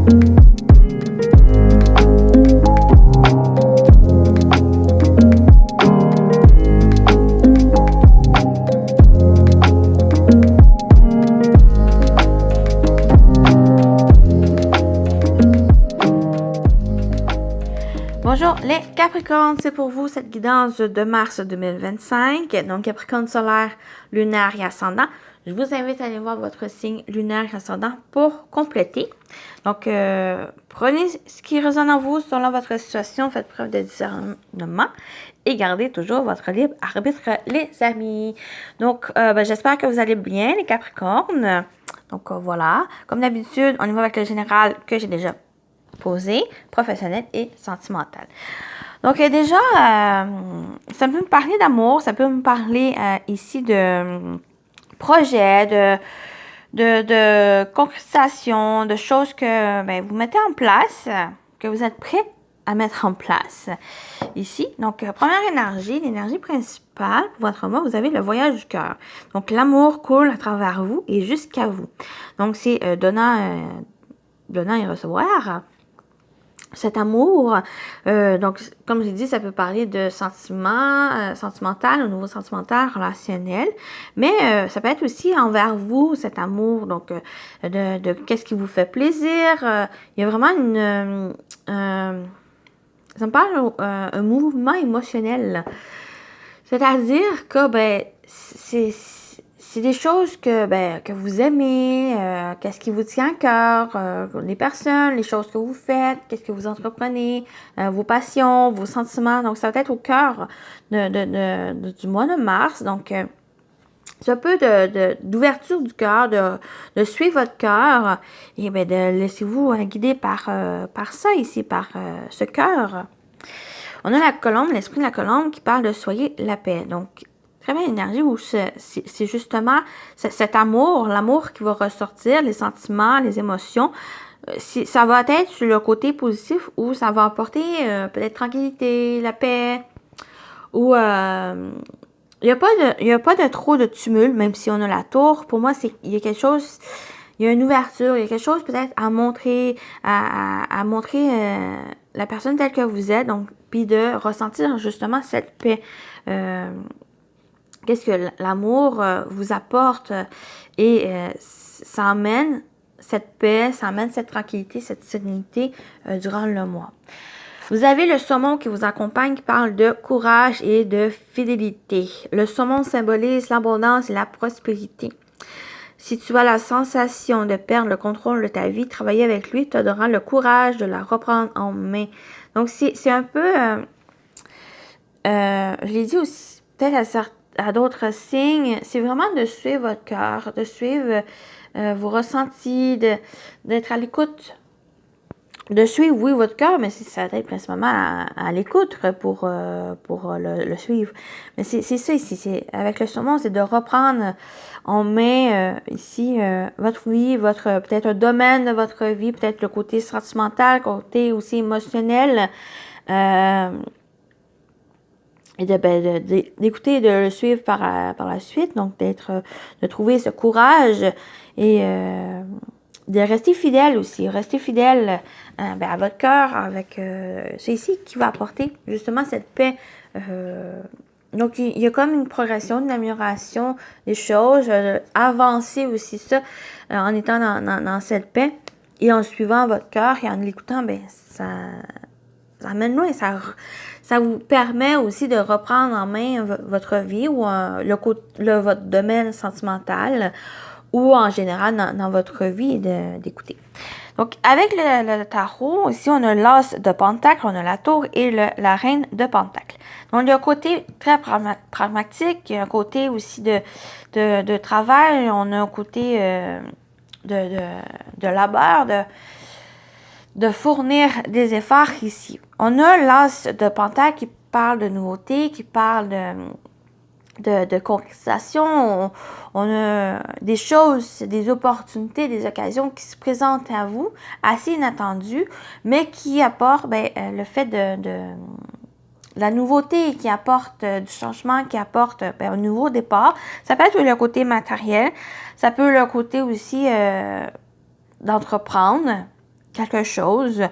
Bonjour les Capricornes, c'est pour vous cette guidance de mars 2025, donc Capricorne solaire, lunaire et ascendant. Je vous invite à aller voir votre signe lunaire et ascendant pour compléter. Donc, prenez ce qui résonne en vous selon votre situation, faites preuve de discernement et gardez toujours votre libre arbitre, les amis. Donc, j'espère que vous allez bien, les Capricornes. Donc, voilà. Comme d'habitude, on y va avec le général que j'ai déjà posé, professionnel et sentimental. Donc déjà, ça peut me parler d'amour, ça peut me parler ici de projet, de concrétisation, de choses que vous mettez en place, que vous êtes prêt à mettre en place ici. Donc, première énergie, l'énergie principale pour votre mois, vous avez le voyage du cœur. Donc, l'amour coule à travers vous et jusqu'à vous. Donc, c'est donnant et recevoir. Cet amour, donc comme j'ai dit, ça peut parler de sentiments, sentimental, au niveau sentimental, relationnel, mais ça peut être aussi envers vous, cet amour, donc de qu'est-ce qui vous fait plaisir. Il y a vraiment ça me parle un mouvement émotionnel, c'est-à-dire que c'est des choses que vous aimez, qu'est-ce qui vous tient à cœur, les personnes, les choses que vous faites, qu'est-ce que vous entreprenez, vos passions, vos sentiments. Donc, ça va être au cœur du mois de mars. Donc, c'est un peu d'ouverture du cœur, de suivre votre cœur et de laissez-vous guider par ça ici, par ce cœur. On a la colombe, l'esprit de la colombe qui parle de soyez la paix. Donc, très belle énergie où c'est justement cet amour, l'amour qui va ressortir, les sentiments, les émotions. Ça va être sur le côté positif où ça va apporter peut-être tranquillité, la paix, où il n'y a pas de trop de tumulte, même si on a la tour. Pour moi, il y a quelque chose, il y a une ouverture, il y a quelque chose peut-être à montrer, à montrer la personne telle que vous êtes, donc puis de ressentir justement cette paix. Qu'est-ce que l'amour vous apporte et ça amène cette paix, ça amène cette tranquillité, cette sérénité durant le mois. Vous avez le saumon qui vous accompagne, qui parle de courage et de fidélité. Le saumon symbolise l'abondance et la prospérité. Si tu as la sensation de perdre le contrôle de ta vie, travailler avec lui te donnera le courage de la reprendre en main. Donc, c'est un peu... je l'ai dit aussi peut-être à d'autres signes, c'est vraiment de suivre votre cœur, de suivre vos ressentis, d'être à l'écoute, de suivre, oui, votre cœur, mais ça va être principalement à l'écoute pour le suivre. Mais c'est ça ici, avec le saumon, c'est de reprendre en main ici votre vie, peut-être un domaine de votre vie, peut-être le côté sentimental, le côté aussi émotionnel, et d'écouter et de le suivre par la suite, donc de trouver ce courage et de rester fidèle aussi, rester fidèle à votre cœur, avec c'est ici qui va apporter justement cette paix. Donc, il y a comme une progression, une amélioration des choses, avancer aussi ça en étant dans cette paix et en suivant votre cœur et en l'écoutant, ça amène loin, ça vous permet aussi de reprendre en main votre vie ou votre domaine sentimental ou en général dans votre vie d'écouter. Donc, avec le tarot, ici, on a l'as de pentacle, on a la tour et la reine de pentacle. Donc, il y a un côté très pragmatique, il y a un côté aussi de travail, on a un côté de labeur, de fournir des efforts ici. On a l'as de pentacle qui parle de nouveauté, qui parle de concrétisation. On a des choses, des opportunités, des occasions qui se présentent à vous, assez inattendues, mais qui apportent le fait de la nouveauté, qui apporte du changement, qui apporte un nouveau départ. Ça peut être le côté matériel, ça peut être le côté aussi d'entreprendre quelque chose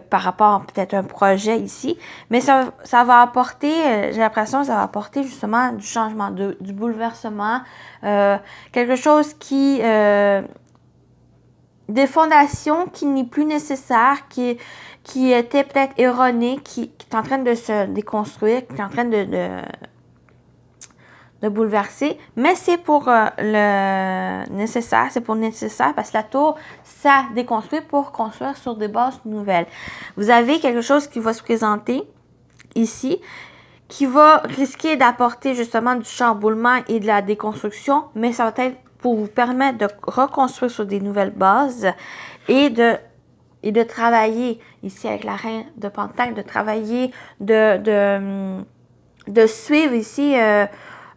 par rapport à peut-être un projet ici, mais ça va apporter, j'ai l'impression que ça va apporter justement du changement, du bouleversement, quelque chose qui, des fondations qui n'est plus nécessaire, qui était peut-être erronée, qui est en train de se déconstruire, qui est en train de bouleverser, mais c'est pour le nécessaire, c'est pour nécessaire parce que la tour, ça déconstruit pour construire sur des bases nouvelles. Vous avez quelque chose qui va se présenter ici, qui va risquer d'apporter justement du chamboulement et de la déconstruction, mais ça va être pour vous permettre de reconstruire sur des nouvelles bases et de travailler ici avec la reine de Pentacle, de travailler, de suivre ici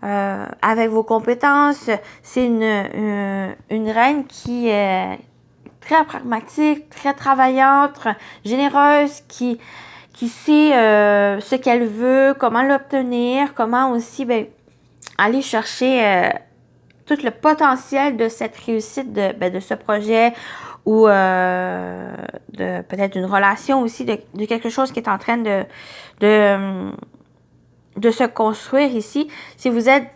avec vos compétences. C'est une reine qui est très pragmatique, très travaillante, généreuse, qui sait ce qu'elle veut, comment l'obtenir, comment aussi aller chercher tout le potentiel de cette réussite de ce projet ou de peut-être une relation aussi, de quelque chose qui est en train de se construire ici. Si vous êtes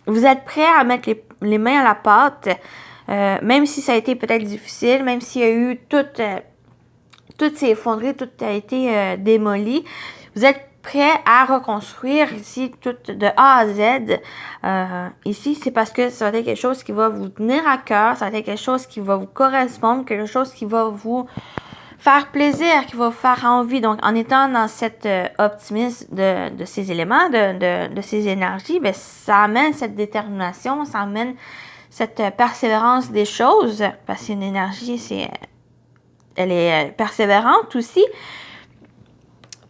vous êtes prêt à mettre les mains à la pâte, même si ça a été peut-être difficile, même s'il y a eu tout s'est effondré, tout a été démoli, vous êtes prêt à reconstruire ici tout de A à Z. Ici, c'est parce que ça va être quelque chose qui va vous tenir à cœur, ça va être quelque chose qui va vous correspondre, quelque chose qui va vous faire plaisir, qui va vous faire envie. Donc, en étant dans cet optimisme de ces éléments, de ces énergies, ça amène cette détermination, ça amène cette persévérance des choses, parce qu'une énergie, elle est persévérante aussi,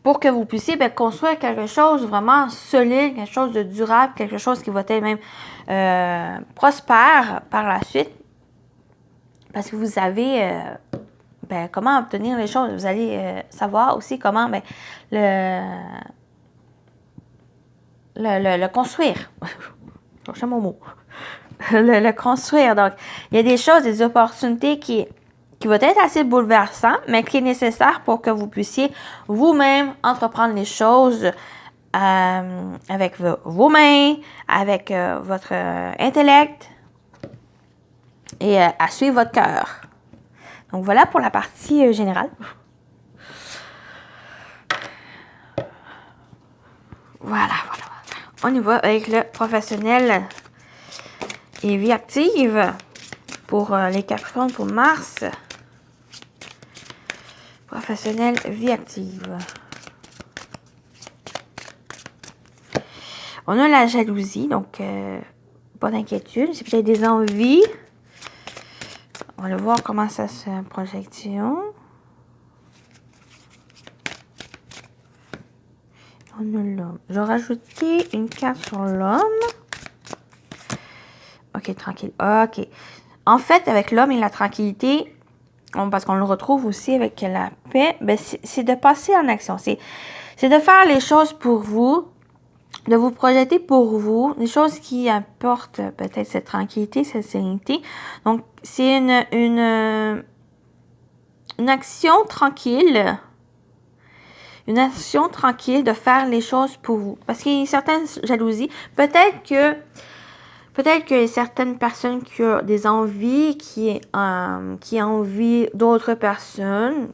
pour que vous puissiez construire quelque chose vraiment solide, quelque chose de durable, quelque chose qui va être même prospère par la suite. Parce que vous savez comment obtenir les choses. Vous allez savoir aussi comment le construire. Je cherche mon mot. le construire. Donc, il y a des choses, des opportunités qui va être assez bouleversant, mais qui est nécessaire pour que vous puissiez vous-même entreprendre les choses avec vos mains, avec votre intellect et à suivre votre cœur. Donc voilà pour la partie générale. Voilà. On y va avec le professionnel et vie active pour les Capricornes pour Mars. Professionnel, vie active. On a la jalousie, donc pas d'inquiétude. C'est peut-être des envies. On va voir comment ça se projection. On a l'homme. Je vais rajouter une carte sur l'homme. Ok, tranquille. Ok. En fait, avec l'homme et la tranquillité, parce qu'on le retrouve aussi avec la paix, c'est de passer en action. C'est de faire les choses pour vous, de vous projeter pour vous, des choses qui apportent peut-être cette tranquillité, cette sérénité. Donc, c'est une action tranquille. Une action tranquille de faire les choses pour vous. Parce qu'il y a une certaine jalousie. Peut-être qu'il y a certaines personnes qui ont des envies, qui envient d'autres personnes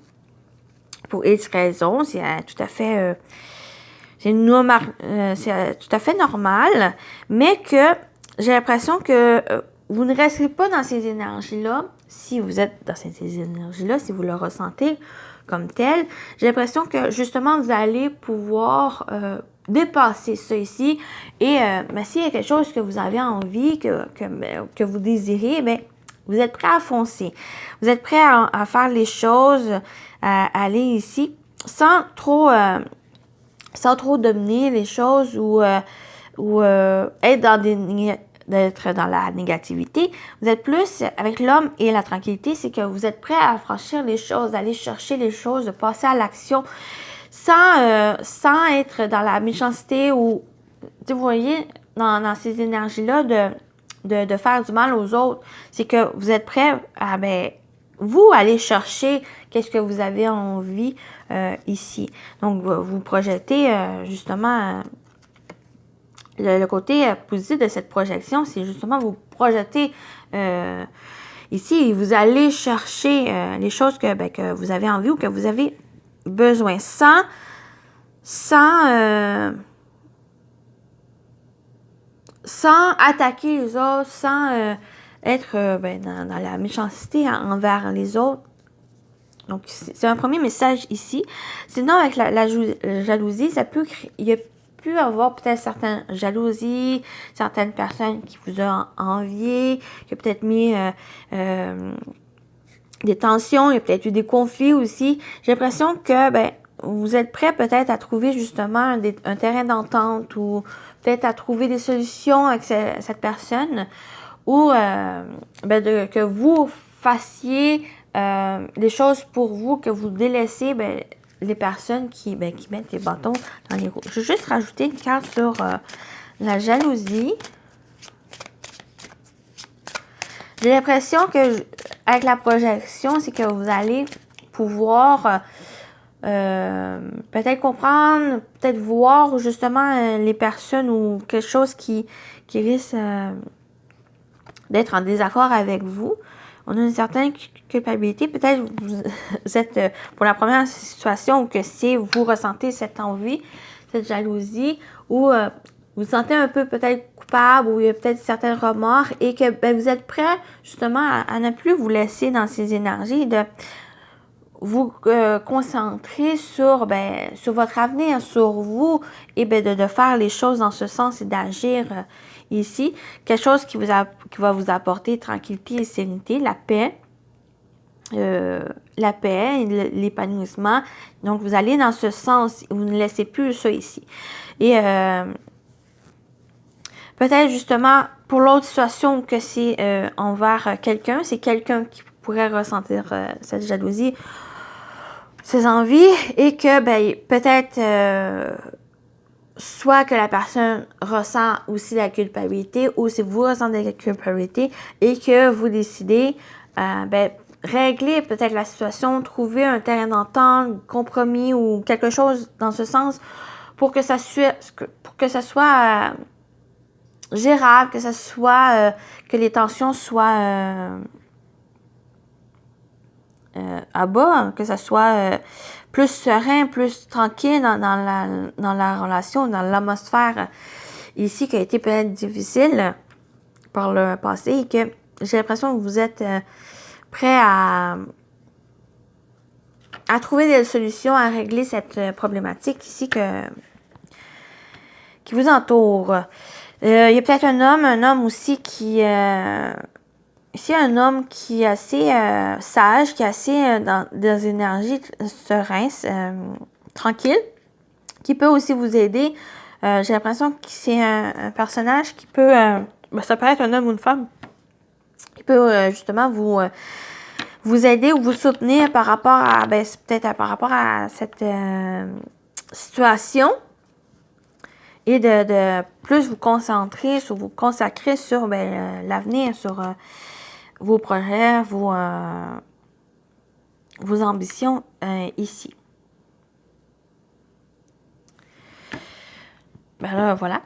pour X raisons. C'est tout à fait c'est tout à fait normal, mais que j'ai l'impression que vous ne resterez pas dans ces énergies-là. Si vous êtes dans ces énergies-là, si vous le ressentez comme tel, j'ai l'impression que justement vous allez pouvoir dépasser ça ici. Et s'il y a quelque chose que vous avez envie, que vous désirez, vous êtes prêt à foncer. Vous êtes prêt à faire les choses, à aller ici sans trop dominer les choses ou être d'être dans la négativité. Vous êtes plus avec l'homme et la tranquillité, c'est que vous êtes prêt à franchir les choses, d'aller chercher les choses, de passer à l'action sans être dans la méchanceté ou, vous voyez, dans ces énergies-là de faire du mal aux autres. C'est que vous êtes prêt à vous allez chercher qu'est-ce que vous avez envie ici. Donc, vous projetez justement le côté positif de cette projection, c'est justement vous projeter ici et vous allez chercher les choses que vous avez envie ou que vous avez besoin sans attaquer les autres, sans être dans la méchanceté envers les autres. Donc, c'est un premier message ici. Sinon, avec la jalousie, il y a pu avoir peut-être certaines jalousies, certaines personnes qui vous ont envié, qui ont peut-être mis des tensions, il y a peut-être eu des conflits aussi. J'ai l'impression que vous êtes prêt peut-être à trouver justement un terrain d'entente ou peut-être à trouver des solutions avec cette personne ou que vous fassiez des choses pour vous, que vous délaissez les personnes qui mettent les bâtons dans les roues. Je vais juste rajouter une carte sur la jalousie. J'ai l'impression que avec la projection, c'est que vous allez pouvoir peut-être comprendre, peut-être voir justement les personnes ou quelque chose qui risque d'être en désaccord avec vous. On a une certaine culpabilité. Peut-être vous êtes pour la première situation que c'est vous ressentez cette envie, cette jalousie, ou vous vous sentez un peu peut-être coupable ou il y a peut-être certains remords et que vous êtes prêt justement à ne plus vous laisser dans ces énergies de vous concentrer sur votre avenir, sur vous et de faire les choses dans ce sens et d'agir ici. Quelque chose qui va vous apporter tranquillité et sérénité, la paix, l'épanouissement. Donc, vous allez dans ce sens, vous ne laissez plus ça ici. Et peut-être justement, pour l'autre situation que c'est envers quelqu'un, c'est quelqu'un qui pourrait ressentir cette jalousie, ces envies, et que peut-être soit que la personne ressent aussi la culpabilité ou si vous ressentez la culpabilité et que vous décidez régler peut-être la situation, trouver un terrain d'entente, compromis ou quelque chose dans ce sens pour que ça soit gérable, que ça soit que les tensions soient à bas, que ça soit plus serein, plus tranquille dans la relation, dans l'atmosphère ici qui a été peut-être difficile par le passé et que j'ai l'impression que vous êtes prêt à trouver des solutions, à régler cette problématique ici qui vous entoure. Il y a peut-être un homme aussi qui... ici, un homme qui est assez sage, qui est assez dans des énergies sereines, tranquille, qui peut aussi vous aider. J'ai l'impression que c'est un personnage qui peut... ça peut être un homme ou une femme, qui peut justement vous aider ou vous soutenir par rapport à... peut-être par rapport à cette situation. Et de plus vous concentrer, vous consacrer sur l'avenir, sur vos projets, vos ambitions ici. Là, voilà.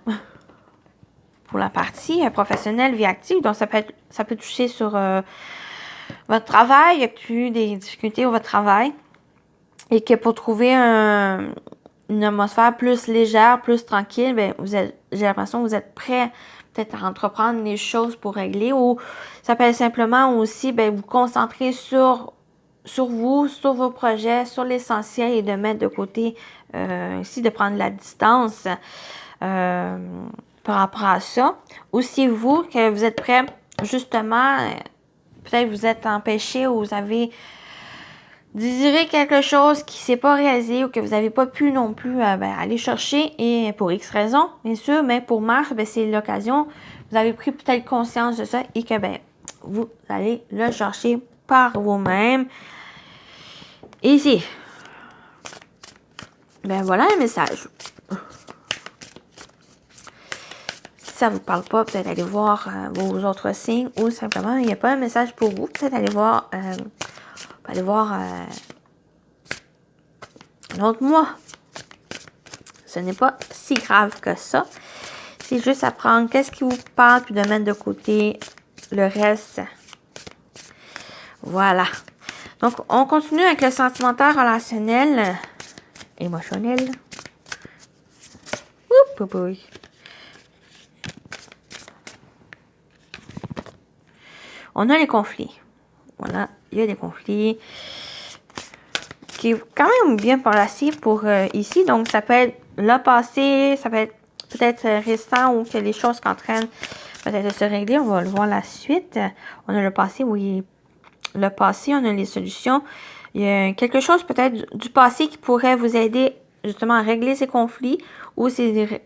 Pour la partie professionnelle, vie active, donc ça peut toucher sur votre travail, il y a eu des difficultés au votre travail. Et que pour trouver une atmosphère plus légère, plus tranquille, j'ai l'impression que vous êtes prêt peut-être à entreprendre les choses pour régler ou ça peut être simplement aussi vous concentrer sur vous, sur vos projets, sur l'essentiel et de mettre de côté ici, de prendre la distance par rapport à ça. Aussi vous, que vous êtes prêt justement, peut-être vous êtes empêché ou vous avez désirez quelque chose qui ne s'est pas réalisé ou que vous n'avez pas pu non plus aller chercher et pour X raisons, bien sûr, mais pour Mars, c'est l'occasion. Vous avez pris peut-être conscience de ça et que vous allez le chercher par vous-même. Ici. Voilà un message. Si ça ne vous parle pas, peut-être aller voir vos autres signes ou simplement, il n'y a pas un message pour vous. Peut-être aller voir On va aller voir l'autre mois. Ce n'est pas si grave que ça. C'est juste apprendre qu'est-ce qui vous parle, puis de mettre de côté le reste. Voilà. Donc, on continue avec le sentimental, relationnel, émotionnel. Oups, on a les conflits. Voilà, il y a des conflits qui est quand même bien placé pour ici. Donc, ça peut être le passé, ça peut être peut-être récent ou que les choses sont en train peut-être de se régler. On va le voir la suite. On a le passé, oui. Le passé, on a les solutions. Il y a quelque chose peut-être du passé qui pourrait vous aider justement à régler ces conflits ou ces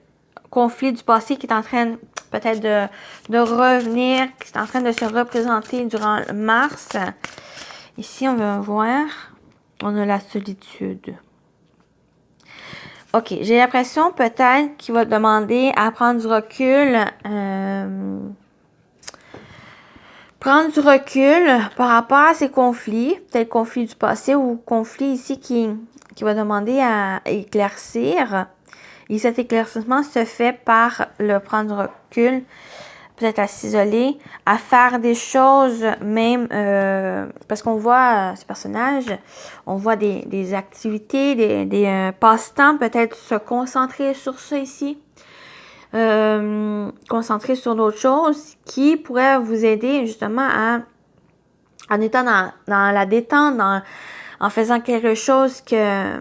conflits du passé qui est en train peut-être de revenir, qui est en train de se représenter durant mars. Ici, on va voir, on a la solitude. OK, j'ai l'impression peut-être qu'il va demander à prendre du recul. Prendre du recul par rapport à ces conflits, peut-être conflit du passé ou conflit ici qui va demander à éclaircir. Et cet éclaircissement se fait par le prendre du recul, peut-être à s'isoler, à faire des choses même, parce qu'on voit ces personnages, on voit des activités, des passe-temps, peut-être se concentrer sur ça ici. Concentrer sur d'autres choses qui pourraient vous aider justement en étant dans la détente, en faisant quelque chose que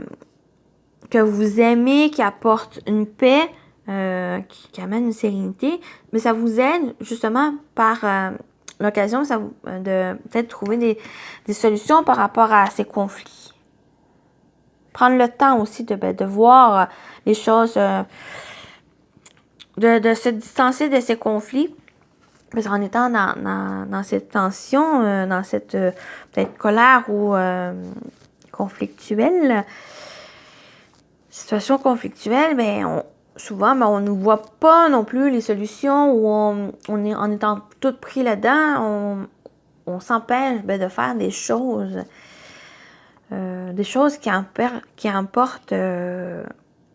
vous aimez, qui apporte une paix, qui amène une sérénité, mais ça vous aide justement par l'occasion de peut-être trouver des solutions par rapport à ces conflits. Prendre le temps aussi de voir les choses, de se distancer de ces conflits, parce qu'en étant dans cette tension, dans cette peut-être colère ou conflictuelle, situation conflictuelle, ben souvent on ne voit pas non plus les solutions ou en étant tout pris là-dedans, on s'empêche de faire des choses qui emportent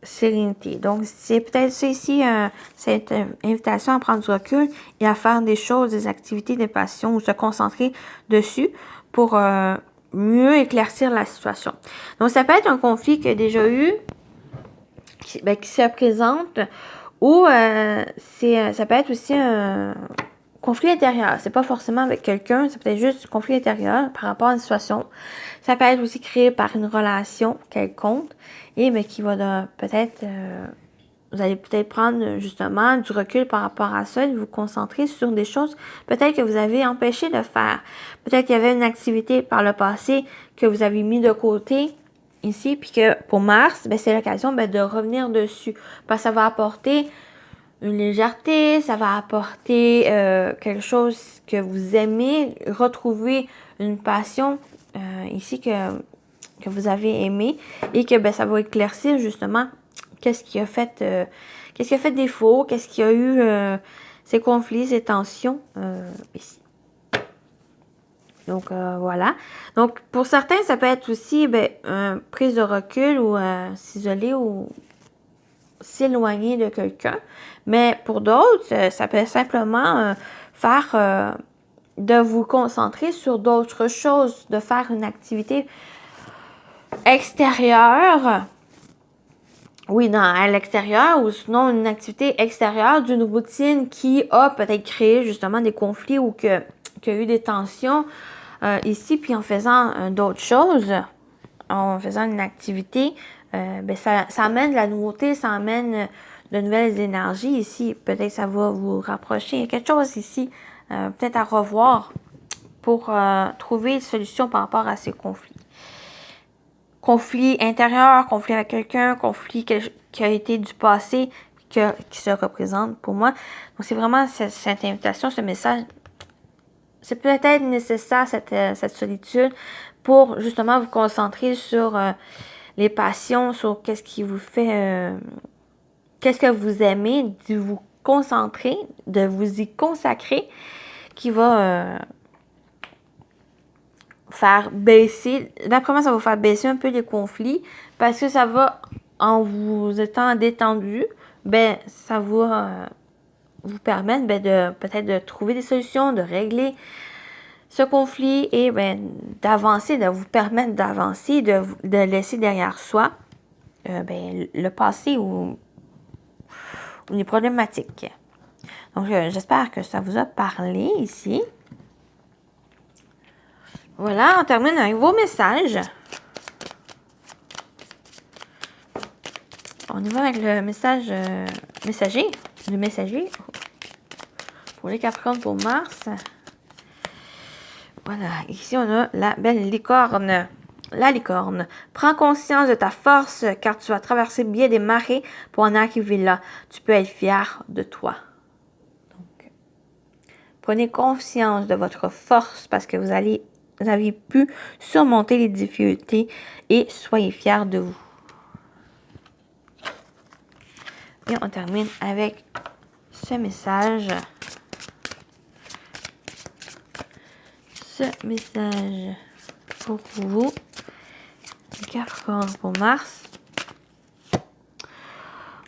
sérénité. Donc, c'est peut-être ça ici, cette invitation à prendre du recul et à faire des choses, des activités, des passions ou se concentrer dessus pour mieux éclaircir la situation. Donc, ça peut être un conflit qu'il y a déjà eu, qui se présente, ou ça peut être aussi un conflit intérieur. C'est pas forcément avec quelqu'un, c'est peut-être juste un conflit intérieur par rapport à une situation. Ça peut être aussi créé par une relation quelconque et qui va peut-être, vous allez peut-être prendre justement du recul par rapport à ça et vous concentrer sur des choses peut-être que vous avez empêché de faire. Peut-être qu'il y avait une activité par le passé que vous avez mis de côté ici, puis que pour mars, c'est l'occasion de revenir dessus. Parce que ça va apporter une légèreté, ça va apporter quelque chose que vous aimez, retrouver une passion ici que vous avez aimé et que ça va éclaircir justement qu'est-ce qui a fait défaut, qu'est-ce qui a eu ces conflits, ces tensions ici. Donc, voilà. Donc, pour certains, ça peut être aussi une prise de recul ou s'isoler ou s'éloigner de quelqu'un. Mais pour d'autres, ça peut simplement faire de vous concentrer sur d'autres choses, de faire une activité extérieure. Oui, à l'extérieur ou sinon une activité extérieure d'une routine qui a peut-être créé justement des conflits ou qu'il y a eu des tensions ici. Puis en faisant d'autres choses, en faisant une activité, ça amène de la nouveauté, ça amène de nouvelles énergies ici. Peut-être que ça va vous rapprocher. Il y a quelque chose ici, peut-être à revoir pour trouver une solution par rapport à ces conflits. Conflit intérieur, conflit avec quelqu'un, conflit qui a été du passé, qui se représente pour moi. Donc, c'est vraiment cette invitation, ce message. C'est peut-être nécessaire, cette solitude, pour justement vous concentrer sur les passions, sur qu'est-ce qui vous fait, qu'est-ce que vous aimez, de vous concentrer, de vous y consacrer, qui va faire baisser, d'après moi, ça va vous faire baisser un peu les conflits parce que ça va, en vous étant détendu, ben, ça va vous permettre ben, de peut-être de trouver des solutions, de régler ce conflit et ben, d'avancer, de vous permettre d'avancer, de laisser derrière soi ben, le passé ou les problématiques. Donc, j'espère que ça vous a parlé ici. Voilà, on termine avec vos messages. On y va avec le message messager. Le messager. Pour les Capricornes pour Mars. Voilà, ici on a la belle licorne. La licorne. Prends conscience de ta force car tu vas traverser bien des marées pour en arriver là. Tu peux être fier de toi. Donc, prenez conscience de votre force parce que vous avez pu surmonter les difficultés et soyez fiers de vous. Et on termine avec ce message. Ce message pour vous, Capricorne pour Mars.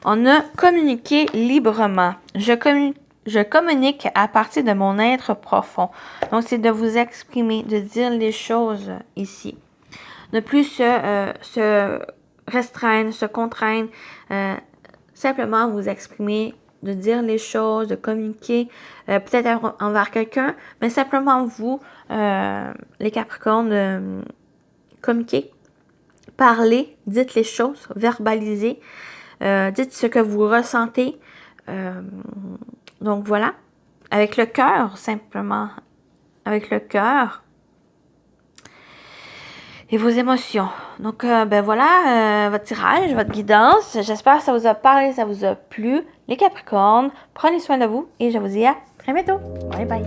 On a communiqué librement. Je communique à partir de mon être profond. Donc, c'est de vous exprimer, de dire les choses ici. Ne plus se restreindre, se contraindre. Simplement vous exprimer, de dire les choses, de communiquer, peut-être envers quelqu'un, mais simplement vous, les Capricornes, communiquez, parlez, dites les choses, verbalisez, dites ce que vous ressentez. Donc voilà, avec le cœur, simplement, avec le cœur et vos émotions. Donc, ben voilà, votre tirage, votre guidance. J'espère que ça vous a parlé, ça vous a plu. Les Capricornes, prenez soin de vous et je vous dis à très bientôt. Bye bye.